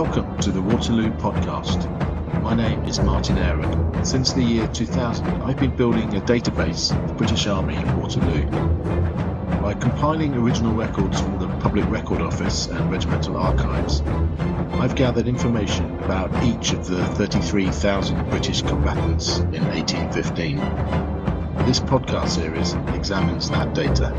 Welcome to the Waterloo podcast. My name is Martin Aaron. Since the year 2000, I've been building a database of the British Army in Waterloo. By compiling original records from the Public Record Office and regimental archives, I've gathered information about each of the 33,000 British combatants in 1815. This podcast series examines that data.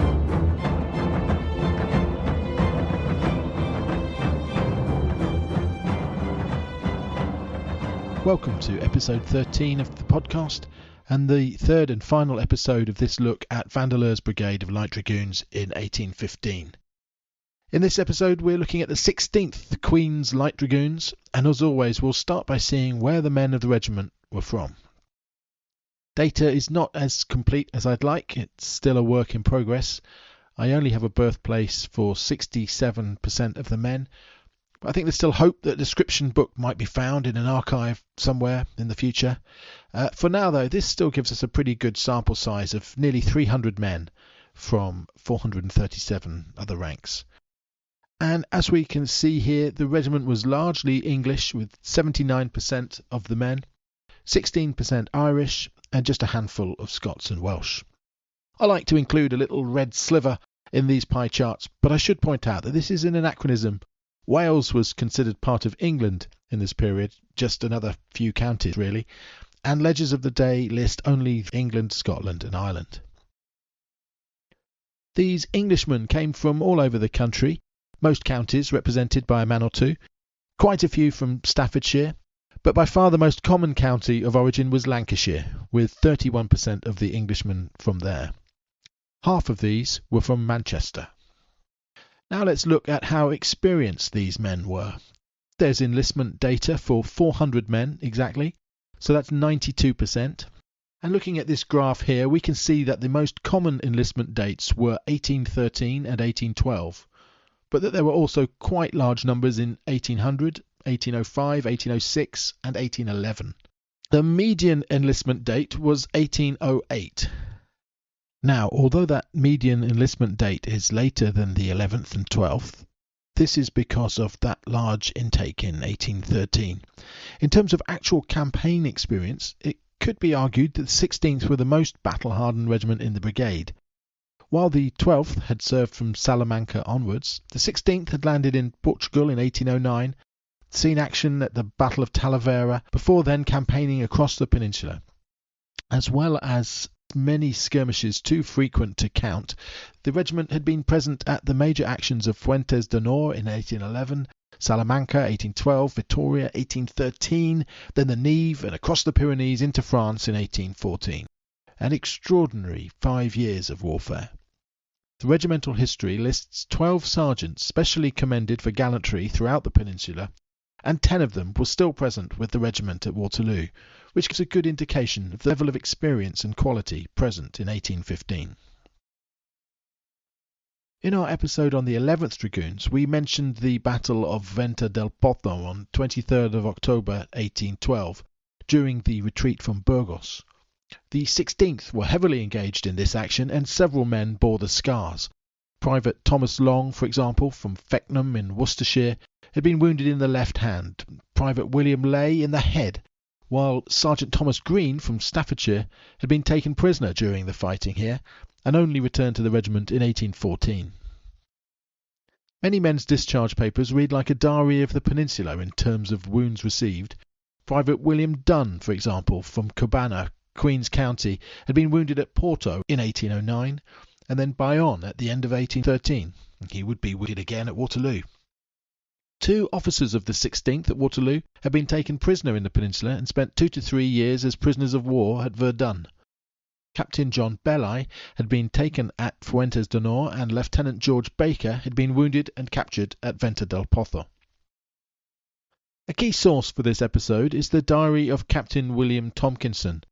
Welcome to episode 13 of the podcast, and the third and final episode of this look at Vandeleur's brigade of Light Dragoons in 1815. In this episode we're looking at the 16th, the Queen's Light Dragoons, and as always we'll start by seeing where the men of the regiment were from. Data is not as complete as I'd like, it's still a work in progress. I only have a birthplace for 67% of the men. I think there's still hope that a description book might be found in an archive somewhere in the future. For now, though, this still gives us a pretty good sample size of nearly 300 men from 437 other ranks. And as we can see here, the regiment was largely English, with 79% of the men, 16% Irish, and just a handful of Scots and Welsh. I like to include a little red sliver in these pie charts, but I should point out that this is an anachronism. Wales was considered part of England in this period, just another few counties really, and ledgers of the day list only England, Scotland and Ireland. These Englishmen came from all over the country, most counties represented by a man or two, quite a few from Staffordshire, but by far the most common county of origin was Lancashire, with 31% of the Englishmen from there. Half of these were from Manchester. Now let's look at how experienced these men were. There's enlistment data for 400 men exactly, so that's 92%. And looking at this graph here, we can see that the most common enlistment dates were 1813 and 1812, but that there were also quite large numbers in 1800, 1805, 1806 and 1811. The median enlistment date was 1808. Now, although that median enlistment date is later than the 11th and 12th, this is because of that large intake in 1813. In terms of actual campaign experience, it could be argued that the 16th were the most battle-hardened regiment in the brigade. While the 12th had served from Salamanca onwards, the 16th had landed in Portugal in 1809, seen action at the Battle of Talavera, before then campaigning across the peninsula. As well as many skirmishes too frequent to count, the regiment had been present at the major actions of Fuentes d'Onor in 1811, Salamanca 1812, Vittoria 1813, then the Nive and across the Pyrenees into France in 1814. An extraordinary 5 years of warfare. The regimental history lists 12 sergeants specially commended for gallantry throughout the peninsula, and 10 of them were still present with the regiment at Waterloo, which gives a good indication of the level of experience and quality present in 1815. In our episode on the 11th Dragoons, we mentioned the Battle of Venta del Pozzo on 23rd of October 1812, during the retreat from Burgos. The 16th were heavily engaged in this action, and several men bore the scars. Private Thomas Long, for example, from Feckenham in Worcestershire, had been wounded in the left hand, Private William Lay in the head, while Sergeant Thomas Green from Staffordshire had been taken prisoner during the fighting here, and only returned to the regiment in 1814. Many men's discharge papers read like a diary of the Peninsula in terms of wounds received. Private William Dunn, for example, from Cabana, Queen's County, had been wounded at Porto in 1809, and then Bayonne at the end of 1813. He would be wounded again at Waterloo. 2 officers of the 16th at Waterloo had been taken prisoner in the Peninsula and spent 2 to 3 years as prisoners of war at Verdun. Captain John Belli had been taken at Fuentes d'Onor, and Lieutenant George Baker had been wounded and captured at Venta del Pozzo. A key source for this episode is the diary of Captain William Tomkinson.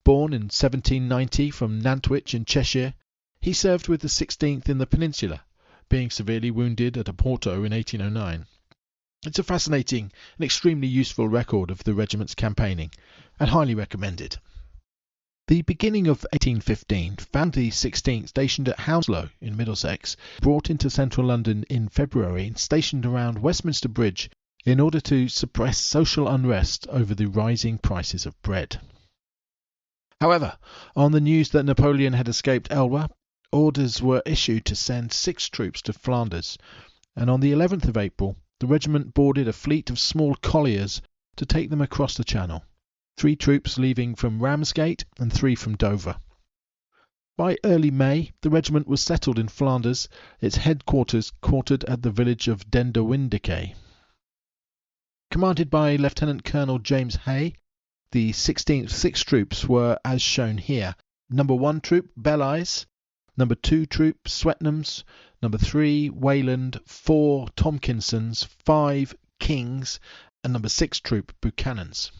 Born in 1790 from Nantwich in Cheshire, he served with the 16th in the Peninsula, being severely wounded at Oporto in 1809. It's a fascinating and extremely useful record of the regiment's campaigning, and highly recommended. The beginning of 1815 found the 16th stationed at Hounslow in Middlesex, brought into central London in February and stationed around Westminster Bridge in order to suppress social unrest over the rising prices of bread. However, on the news that Napoleon had escaped Elba, orders were issued to send 6 troops to Flanders, and on the 11th of April, the regiment boarded a fleet of small colliers to take them across the Channel, 3 troops leaving from Ramsgate and 3 from Dover. By early May, the regiment was settled in Flanders, its headquarters quartered at the village of Denderwindeke. Commanded by Lieutenant Colonel James Hay, the 16th 6 troops were as shown here: Number 1 Troop, Belleyes; Number 2 Troop, Swetnams; Number 3, Wayland; 4, Tomkinsons; 5, Kings; and Number 6 Troop, Buchanans.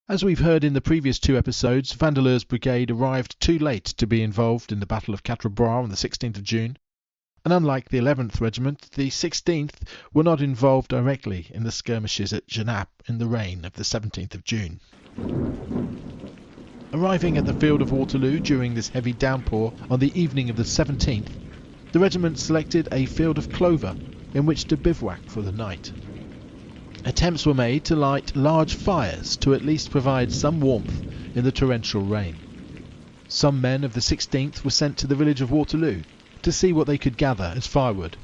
As we've heard in the previous 2 episodes, Vandeleur's brigade arrived too late to be involved in the Battle of Quatre Bras on the 16th of June, and unlike the 11th Regiment, the 16th were not involved directly in the skirmishes at Genappe in the rain of the 17th of June. Arriving at the field of Waterloo during this heavy downpour on the evening of the 17th, the regiment selected a field of clover in which to bivouac for the night. Attempts were made to light large fires to at least provide some warmth in the torrential rain. Some men of the 16th were sent to the village of Waterloo to see what they could gather as firewood,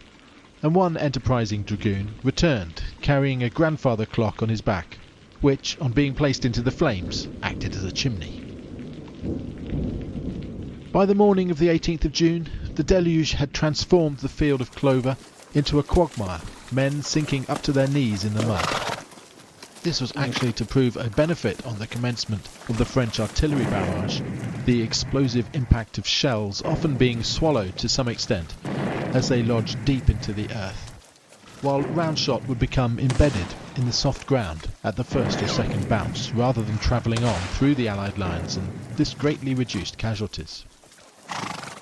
and one enterprising dragoon returned carrying a grandfather clock on his back, which, on being placed into the flames, acted as a chimney. By the morning of the 18th of June, the deluge had transformed the field of clover into a quagmire, men sinking up to their knees in the mud. This was actually to prove a benefit on the commencement of the French artillery barrage, the explosive impact of shells often being swallowed to some extent as they lodged deep into the earth, while round shot would become embedded in the soft ground at the first or second bounce rather than travelling on through the Allied lines, and this greatly reduced casualties.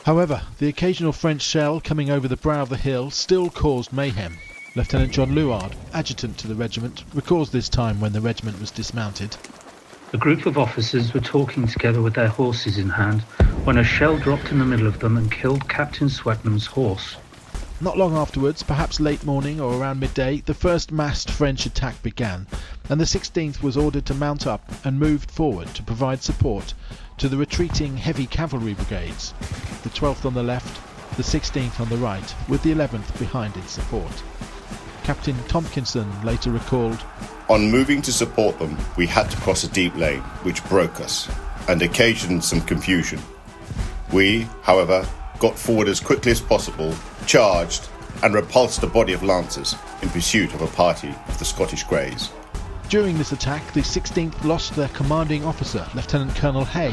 However, the occasional French shell coming over the brow of the hill still caused mayhem. Lieutenant John Luard, adjutant to the regiment, recalls this time when the regiment was dismounted. A group of officers were talking together with their horses in hand when a shell dropped in the middle of them and killed Captain Swetnam's horse. Not long afterwards, perhaps late morning or around midday, the first massed French attack began, and the 16th was ordered to mount up and moved forward to provide support to the retreating heavy cavalry brigades, the 12th on the left, the 16th on the right, with the 11th behind its support. Captain Tomkinson later recalled, "On moving to support them, we had to cross a deep lane, which broke us and occasioned some confusion. We, however, got forward as quickly as possible, charged, and repulsed a body of lancers in pursuit of a party of the Scottish Greys." During this attack, the 16th lost their commanding officer, Lieutenant Colonel Hay,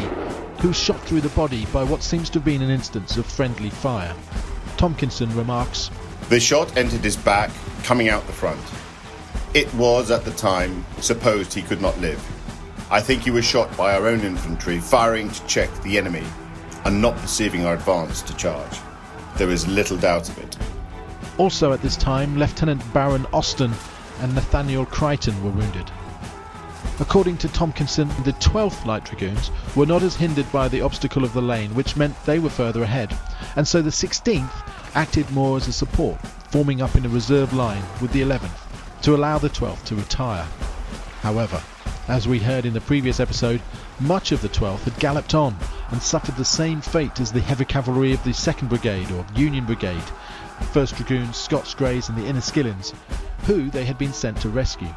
who was shot through the body by what seems to have been an instance of friendly fire. Tomkinson remarks, "The shot entered his back, coming out the front. It was, at the time, supposed he could not live. I think he was shot by our own infantry firing to check the enemy and not perceiving our advance to charge. There is little doubt of it." Also at this time, Lieutenant Baron Austin and Nathaniel Crichton were wounded. According to Tomkinson, the 12th Light Dragoons were not as hindered by the obstacle of the lane, which meant they were further ahead, and so the 16th acted more as a support, forming up in a reserve line with the 11th to allow the 12th to retire. However, as we heard in the previous episode, much of the 12th had galloped on and suffered the same fate as the heavy cavalry of the 2nd Brigade or Union Brigade, 1st Dragoons, Scots Greys and the Inniskillens, who they had been sent to rescue.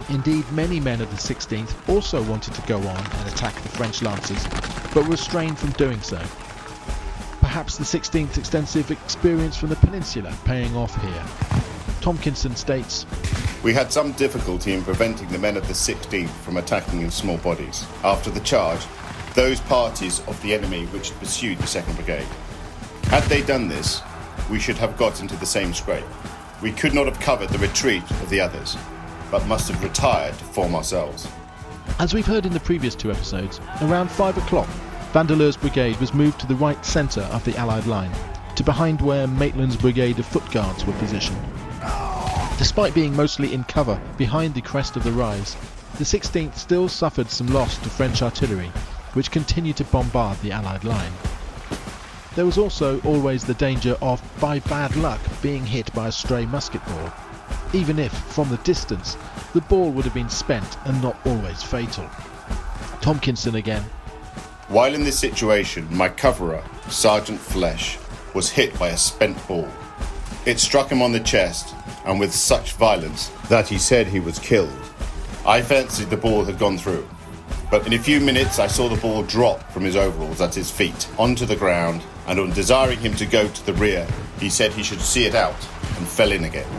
Indeed, many men of the 16th also wanted to go on and attack the French lancers, but were restrained from doing so. Perhaps the 16th's extensive experience from the Peninsula paying off here. Tomkinson states, "We had some difficulty in preventing the men of the 16th from attacking in small bodies. After the charge, those parties of the enemy which had pursued the 2nd Brigade. Had they done this, we should have got into the same scrape. We could not have covered the retreat of the others, but must have retired to form ourselves." As we've heard in the previous 2 episodes, around 5 o'clock, Vandeleur's brigade was moved to the right centre of the Allied line, to behind where Maitland's brigade of foot guards were positioned. Despite being mostly in cover behind the crest of the rise, the 16th still suffered some loss to French artillery, which continued to bombard the Allied line. There was also always the danger of, by bad luck, being hit by a stray musket ball. even if, from the distance, the ball would have been spent and not always fatal. Tompkinson again. While in this situation, my coverer, Sergeant Flesh, was hit by a spent ball. It struck him on the chest, and with such violence that he said he was killed. I fancied the ball had gone through, but in a few minutes I saw the ball drop from his overalls at his feet onto the ground, and on desiring him to go to the rear, he said he should see it out, and fell in again.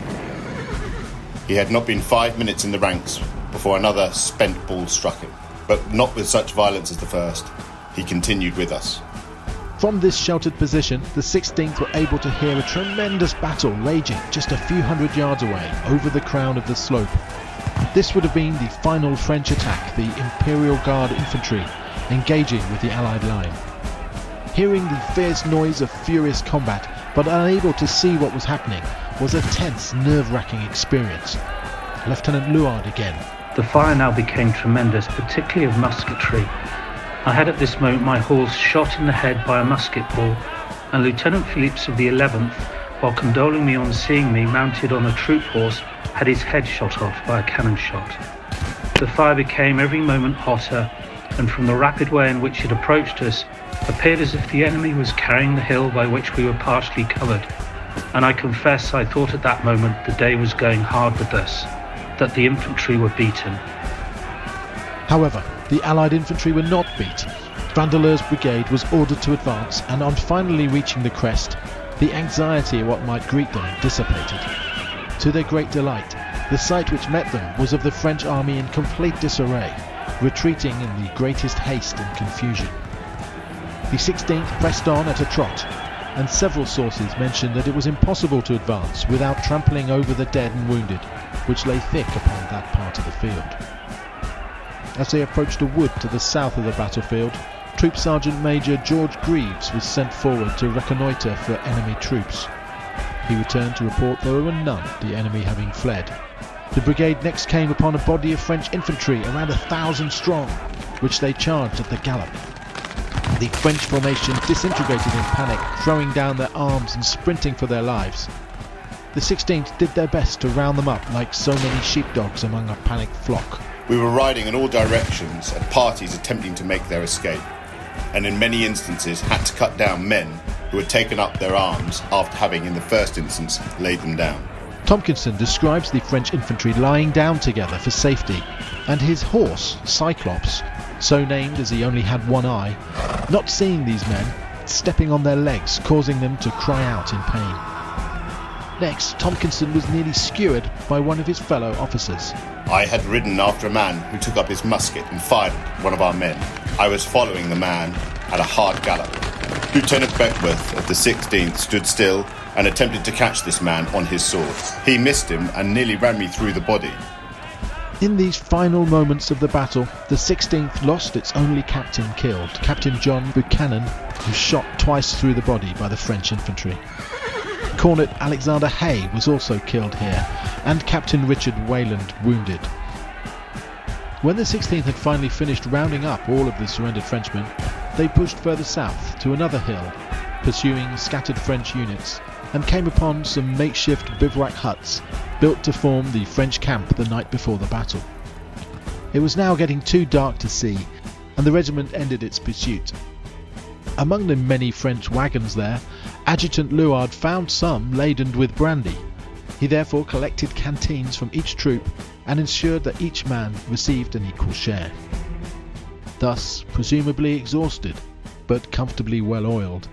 He had not been 5 minutes in the ranks before another spent ball struck him, but not with such violence as the first. He continued with us. From this sheltered position, the 16th were able to hear a tremendous battle raging just a few hundred yards away over the crown of the slope. This would have been the final French attack, the Imperial Guard infantry engaging with the Allied line. Hearing the fierce noise of furious combat, but unable to see what was happening, was a tense, nerve-wracking experience. Lieutenant Luard again. The fire now became tremendous, particularly of musketry. I had at this moment my horse shot in the head by a musket ball, and Lieutenant Phillips of the 11th, while condoling me on seeing me mounted on a troop horse, had his head shot off by a cannon shot. The fire became every moment hotter, and from the rapid way in which it approached us, appeared as if the enemy was carrying the hill by which we were partially covered, and I confess I thought at that moment the day was going hard with us, that the infantry were beaten. However, the Allied infantry were not beaten. Vandeleur's brigade was ordered to advance, and on finally reaching the crest, the anxiety of what might greet them dissipated. To their great delight, the sight which met them was of the French army in complete disarray, retreating in the greatest haste and confusion. The 16th pressed on at a trot, and several sources mentioned that it was impossible to advance without trampling over the dead and wounded, which lay thick upon that part of the field. As they approached a wood to the south of the battlefield, Troop Sergeant Major George Greaves was sent forward to reconnoitre for enemy troops. He returned to report there were none, the enemy having fled. The brigade next came upon a body of French infantry around 1,000 strong, which they charged at the gallop. The French formation disintegrated in panic, throwing down their arms and sprinting for their lives. The 16th did their best to round them up like so many sheepdogs among a panicked flock. We were riding in all directions at parties attempting to make their escape, and in many instances had to cut down men who had taken up their arms after having in the first instance laid them down. Tompkinson describes the French infantry lying down together for safety, and his horse, Cyclops, so named as he only had one eye, not seeing these men, stepping on their legs, causing them to cry out in pain. Next, Tompkinson was nearly skewered by one of his fellow officers. I had ridden after a man who took up his musket and fired at one of our men. I was following the man at a hard gallop. Lieutenant Beckworth of the 16th stood still and attempted to catch this man on his sword. He missed him and nearly ran me through the body. In these final moments of the battle, the 16th lost its only captain killed, Captain John Buchanan, who was shot twice through the body by the French infantry. Cornet Alexander Hay was also killed here, and Captain Richard Wayland wounded. When the 16th had finally finished rounding up all of the surrendered Frenchmen, they pushed further south to another hill, pursuing scattered French units, and came upon some makeshift bivouac huts built to form the French camp the night before the battle. It was now getting too dark to see, and the regiment ended its pursuit. Among the many French wagons there, Adjutant Luard found some laden with brandy. He therefore collected canteens from each troop and ensured that each man received an equal share. Thus, presumably exhausted, but comfortably well oiled,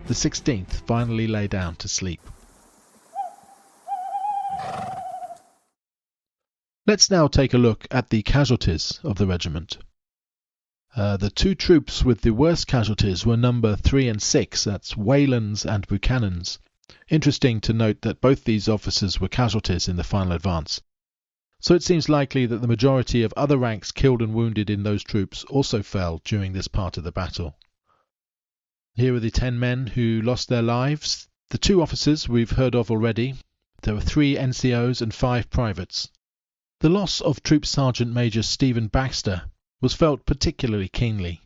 the 16th finally lay down to sleep. Let's now take a look at the casualties of the regiment. The two troops with the worst casualties were number 3 and 6, that's Wayland's and Buchanan's. Interesting to note that both these officers were casualties in the final advance. So it seems likely that the majority of other ranks killed and wounded in those troops also fell during this part of the battle. Here are the 10 men who lost their lives. The 2 officers we've heard of already. There were 3 NCOs and 5 privates. The loss of Troop Sergeant Major Stephen Baxter was felt particularly keenly.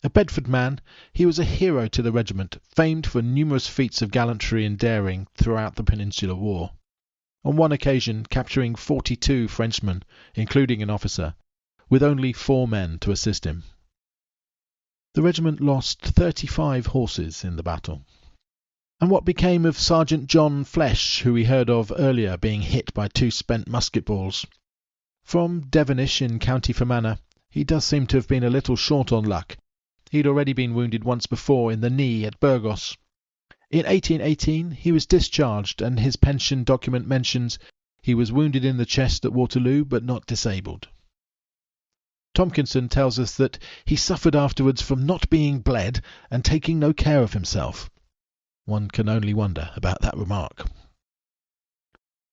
A Bedford man, he was a hero to the regiment, famed for numerous feats of gallantry and daring throughout the Peninsular War. on one occasion capturing 42 Frenchmen, including an officer, with only 4 men to assist him. The regiment lost 35 horses in the battle. And what became of Sergeant John Flesh, who we heard of earlier being hit by 2 spent musket balls? From Devonish in County Fermanagh, he does seem to have been a little short on luck. He'd already been wounded once before in the knee at Burgos. In 1818 he was discharged, and his pension document mentions he was wounded in the chest at Waterloo but not disabled. Tomkinson tells us that he suffered afterwards from not being bled and taking no care of himself. One can only wonder about that remark.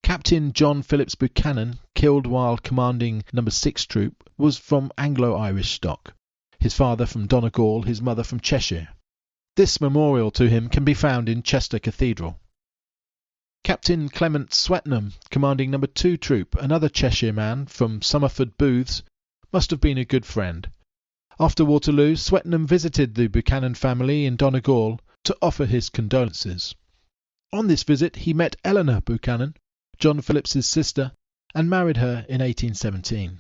Captain John Phillips Buchanan, killed while commanding No. 6 Troop, was from Anglo-Irish stock. His father from Donegal, his mother from Cheshire. This memorial to him can be found in Chester Cathedral. Captain Clement Swetnam, commanding No. 2 Troop, another Cheshire man from Somerford Booths, must have been a good friend. After Waterloo, Swetnam visited the Buchanan family in Donegal to offer his condolences. On this visit he met Eleanor Buchanan, John Phillips's sister, and married her in 1817.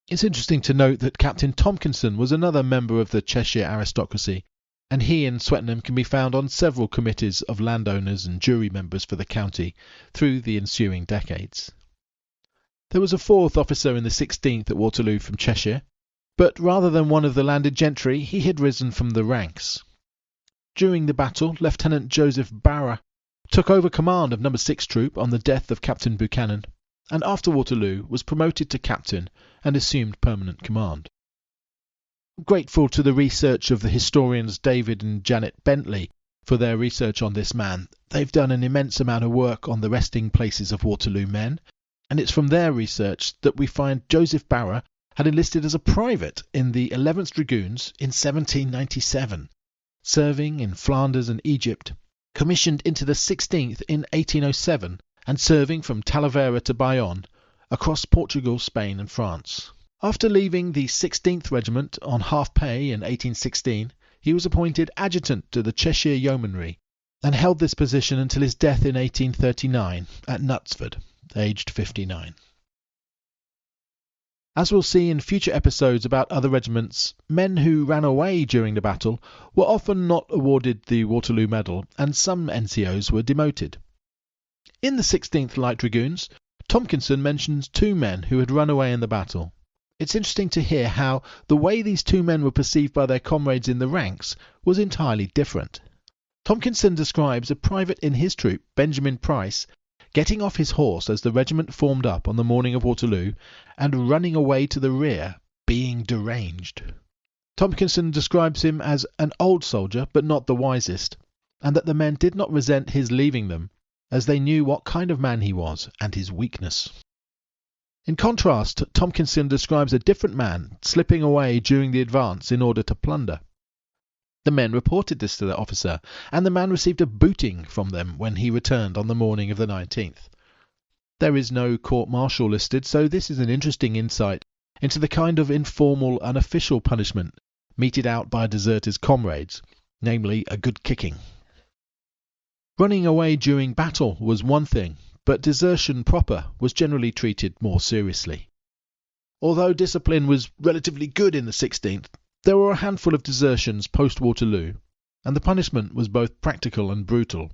It's interesting to note that Captain Tomkinson was another member of the Cheshire aristocracy, and he and Swetnam can be found on several committees of landowners and jury members for the county through the ensuing decades. There was a 4th officer in the 16th at Waterloo from Cheshire, but rather than one of the landed gentry, he had risen from the ranks. During the battle, Lieutenant Joseph Barra took over command of No. 6 Troop on the death of Captain Buchanan, and after Waterloo was promoted to captain and assumed permanent command. Grateful to the research of the historians David and Janet Bentley for their research on this man. They've done an immense amount of work on the resting places of Waterloo men, and it's from their research that we find Joseph Barra had enlisted as a private in the 11th Dragoons in 1797, serving in Flanders and Egypt, commissioned into the 16th in 1807, and serving from Talavera to Bayonne, across Portugal, Spain and France. After leaving the 16th Regiment on half pay in 1816, he was appointed adjutant to the Cheshire Yeomanry, and held this position until his death in 1839 at Knutsford, aged 59. As we'll see in future episodes about other regiments, men who ran away during the battle were often not awarded the Waterloo Medal, and some NCOs were demoted. In the 16th Light Dragoons, Tomkinson mentions 2 men who had run away in the battle. It's interesting to hear how the way these 2 men were perceived by their comrades in the ranks was entirely different. Tomkinson describes a private in his troop, Benjamin Price, getting off his horse as the regiment formed up on the morning of Waterloo and running away to the rear, being deranged. Tomkinson describes him as an old soldier but not the wisest, and that the men did not resent his leaving them, as they knew what kind of man he was and his weakness. In contrast, Tomkinson describes a different man slipping away during the advance in order to plunder. The men reported this to their officer, and the man received a booting from them when he returned on the morning of the 19th. There is no court-martial listed, so this is an interesting insight into the kind of informal, unofficial punishment meted out by a deserter's comrades, namely a good kicking. Running away during battle was one thing, but desertion proper was generally treated more seriously. Although discipline was relatively good in the 16th, there were a handful of desertions post-Waterloo, and the punishment was both practical and brutal.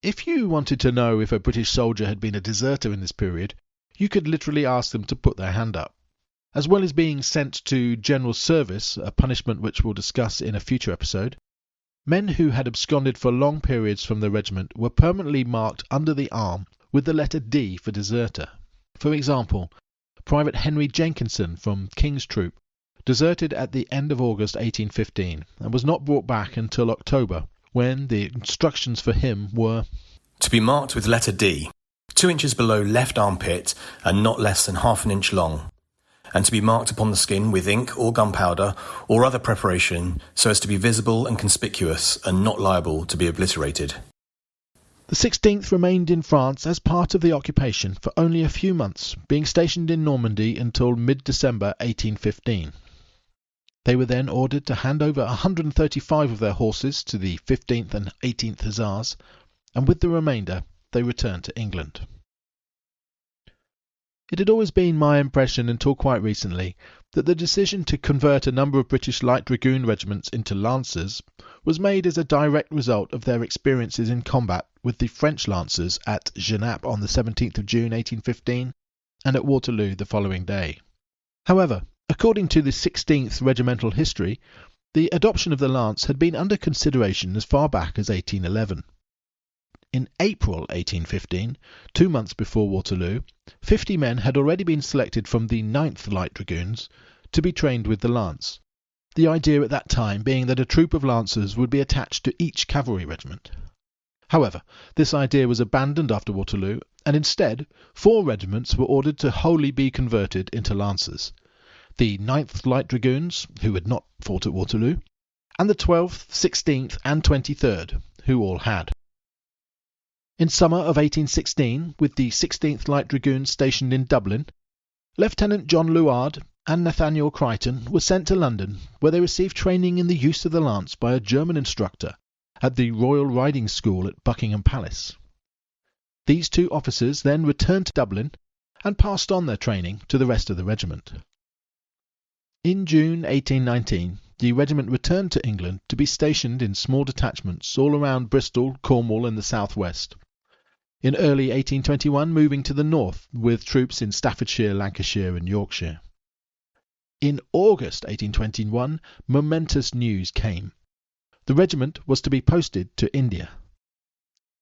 If you wanted to know if a British soldier had been a deserter in this period, you could literally ask them to put their hand up. As well as being sent to general service, a punishment which we'll discuss in a future episode, men who had absconded for long periods from the regiment were permanently marked under the arm with the letter D for deserter. For example, Private Henry Jenkinson from King's Troop deserted at the end of August 1815 and was not brought back until October, when the instructions for him were to be marked with letter D, 2 inches below left armpit and not less than half an inch long, and to be marked upon the skin with ink or gunpowder or other preparation so as to be visible and conspicuous and not liable to be obliterated. The 16th remained in France as part of the occupation for only a few months, being stationed in Normandy until mid-December 1815. They were then ordered to hand over 135 of their horses to the 15th and 18th Hussars, and with the remainder they returned to England. It had always been my impression until quite recently that the decision to convert a number of British Light Dragoon regiments into Lancers was made as a direct result of their experiences in combat with the French Lancers at Genappe on the 17th of June 1815 and at Waterloo the following day. However, according to the 16th regimental history, the adoption of the lance had been under consideration as far back as 1811. In April 1815, 2 months before Waterloo, 50 men had already been selected from the 9th Light Dragoons to be trained with the lance, the idea at that time being that a troop of lancers would be attached to each cavalry regiment. However, this idea was abandoned after Waterloo, and instead 4 regiments were ordered to wholly be converted into lancers: the 9th Light Dragoons, who had not fought at Waterloo, and the 12th, 16th and 23rd, who all had. In summer of 1816, with the 16th Light Dragoons stationed in Dublin, Lieutenant John Luard and Nathaniel Crichton were sent to London, where they received training in the use of the lance by a German instructor at the Royal Riding School at Buckingham Palace. These 2 officers then returned to Dublin and passed on their training to the rest of the regiment. In June 1819, the regiment returned to England to be stationed in small detachments all around Bristol, Cornwall and the south-west. In early 1821 moving to the north with troops in Staffordshire, Lancashire and Yorkshire. In August 1821, momentous news came. The regiment was to be posted to India.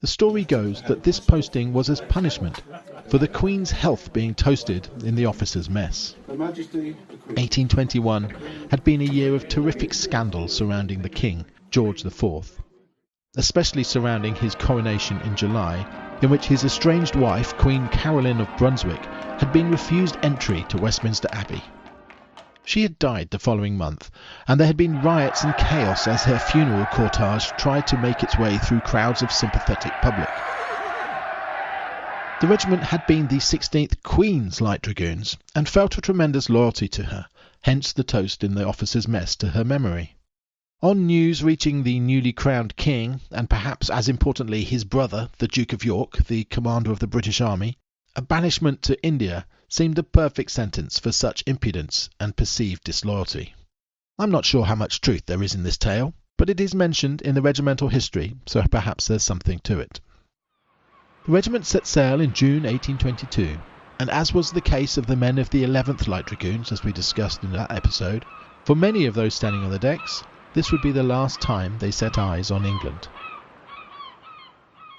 The story goes that this posting was as punishment for the Queen's health being toasted in the officers' mess. 1821 had been a year of terrific scandal surrounding the King, George IV, especially surrounding his coronation in July, in which his estranged wife, Queen Caroline of Brunswick, had been refused entry to Westminster Abbey. She had died the following month, and there had been riots and chaos as her funeral cortege tried to make its way through crowds of sympathetic public. The regiment had been the 16th Queen's Light Dragoons, and felt a tremendous loyalty to her, hence the toast in the officers' mess to her memory. On news reaching the newly crowned King, and perhaps as importantly his brother, the Duke of York, the commander of the British Army, a banishment to India seemed a perfect sentence for such impudence and perceived disloyalty. I'm not sure how much truth there is in this tale, but it is mentioned in the regimental history, so perhaps there's something to it. The regiment set sail in June 1822, and as was the case of the men of the 11th Light Dragoons, as we discussed in that episode, for many of those standing on the decks, this would be the last time they set eyes on England.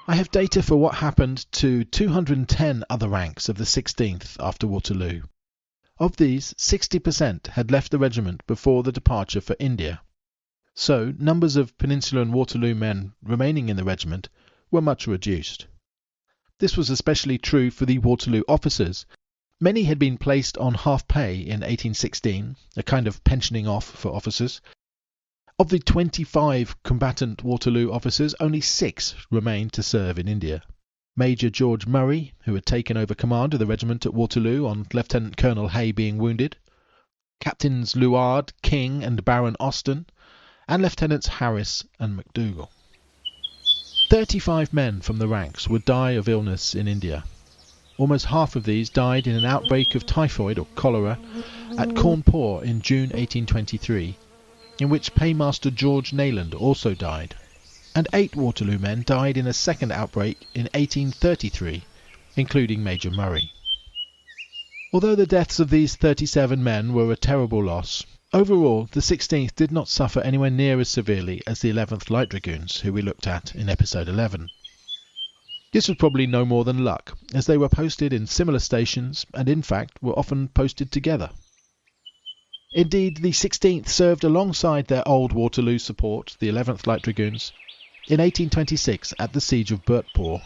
I have data for what happened to 210 other ranks of the 16th after Waterloo. Of these, 60% had left the regiment before the departure for India. So, numbers of Peninsula and Waterloo men remaining in the regiment were much reduced. This was especially true for the Waterloo officers. Many had been placed on half pay in 1816, a kind of pensioning off for officers. Of the 25 combatant Waterloo officers, only 6 remained to serve in India. Major George Murray, who had taken over command of the regiment at Waterloo on Lieutenant Colonel Hay being wounded, Captains Luard, King and Baron Austin, and Lieutenants Harris and MacDougall. 35 men from the ranks would die of illness in India. Almost half of these died in an outbreak of typhoid or cholera at Cawnpore in June 1823, in which Paymaster George Nayland also died, and 8 Waterloo men died in a second outbreak in 1833, including Major Murray. Although the deaths of these 37 men were a terrible loss, overall the 16th did not suffer anywhere near as severely as the 11th Light Dragoons, who we looked at in episode 11. This was probably no more than luck, as they were posted in similar stations and in fact were often posted together. Indeed, the 16th served alongside their old Waterloo support, the 11th Light Dragoons, in 1826 at the siege of Burtpore.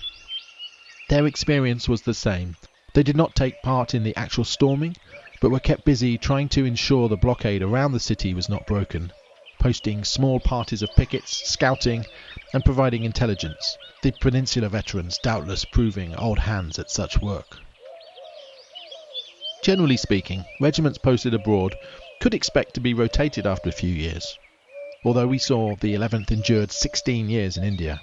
Their experience was the same. They did not take part in the actual storming, but were kept busy trying to ensure the blockade around the city was not broken, posting small parties of pickets, scouting, and providing intelligence, the Peninsula veterans doubtless proving old hands at such work. Generally speaking, regiments posted abroad could expect to be rotated after a few years, although we saw the 11th endured 16 years in India.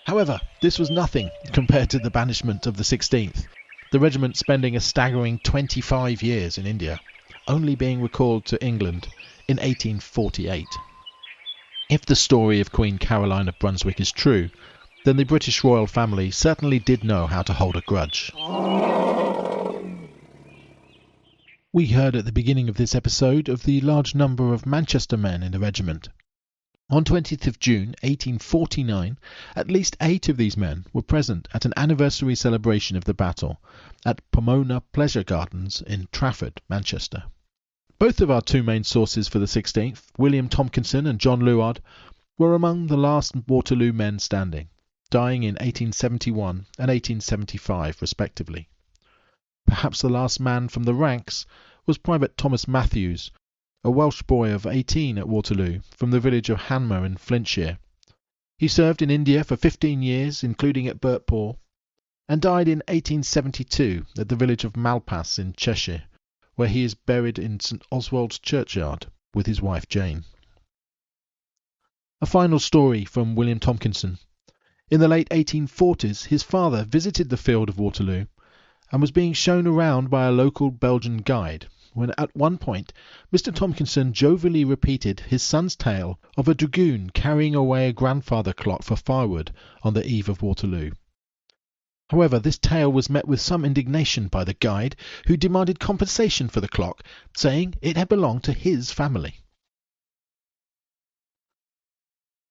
However, this was nothing compared to the banishment of the 16th, the regiment spending a staggering 25 years in India, only being recalled to England in 1848. If the story of Queen Caroline of Brunswick is true, then the British royal family certainly did know how to hold a grudge. We heard at the beginning of this episode of the large number of Manchester men in the regiment. On 20th of June 1849, at least 8 of these men were present at an anniversary celebration of the battle at Pomona Pleasure Gardens in Trafford, Manchester. Both of our two main sources for the 16th, William Tompkinson and John Luard, were among the last Waterloo men standing, dying in 1871 and 1875 respectively. Perhaps the last man from the ranks was Private Thomas Matthews, a Welsh boy of 18 at Waterloo from the village of Hanmer in Flintshire. He served in India for 15 years, including at Burtpore, and died in 1872 at the village of Malpas in Cheshire, where he is buried in St Oswald's churchyard with his wife Jane. A final story from William Tompkinson. In the late 1840s, his father visited the field of Waterloo and was being shown around by a local Belgian guide, when at one point Mr. Tompkinson jovially repeated his son's tale of a dragoon carrying away a grandfather clock for firewood on the eve of Waterloo. However, this tale was met with some indignation by the guide, who demanded compensation for the clock, saying it had belonged to his family.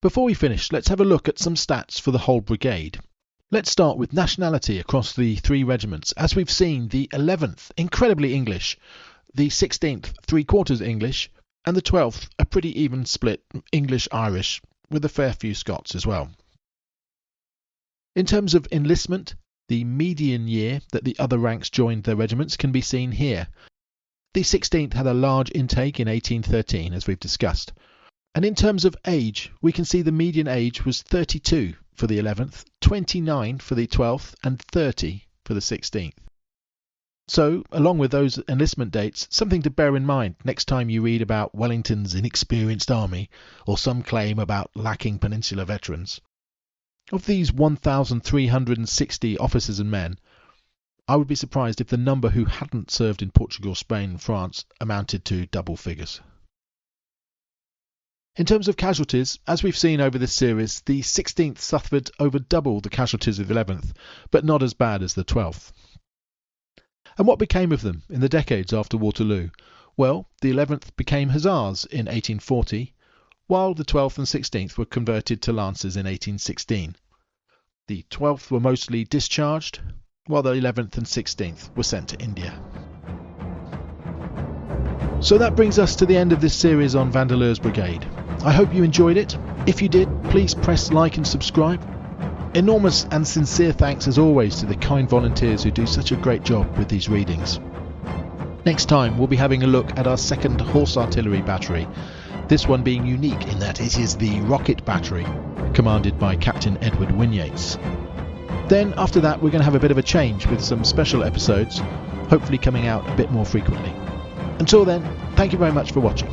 Before we finish, let's have a look at some stats for the whole brigade. Let's start with nationality across the 3 regiments. As we've seen, the 11th, incredibly English, the 16th, 3/4 English, and the 12th, a pretty even split English-Irish, with a fair few Scots as well. In terms of enlistment, the median year that the other ranks joined their regiments can be seen here. The 16th had a large intake in 1813, as we've discussed. And in terms of age, we can see the median age was 32 for the 11th, 29 for the 12th, and 30 for the 16th. So, along with those enlistment dates, something to bear in mind next time you read about Wellington's inexperienced army, or some claim about lacking Peninsula veterans. Of these 1,360 officers and men, I would be surprised if the number who hadn't served in Portugal, Spain and France amounted to double figures. In terms of casualties, as we've seen over this series, the 16th suffered over double the casualties of the 11th, but not as bad as the 12th. And what became of them in the decades after Waterloo? Well, the 11th became Hussars in 1840, while the 12th and 16th were converted to Lancers in 1816. The 12th were mostly discharged, while the 11th and 16th were sent to India. So that brings us to the end of this series on Vandeleur's Brigade. I hope you enjoyed it. If you did, please press like and subscribe. Enormous and sincere thanks as always to the kind volunteers who do such a great job with these readings. Next time we'll be having a look at our 2nd Horse Artillery Battery, this one being unique in that it is the Rocket Battery, commanded by Captain Edward Whinyates. Then after that we're going to have a bit of a change with some special episodes, hopefully coming out a bit more frequently. Until then, thank you very much for watching.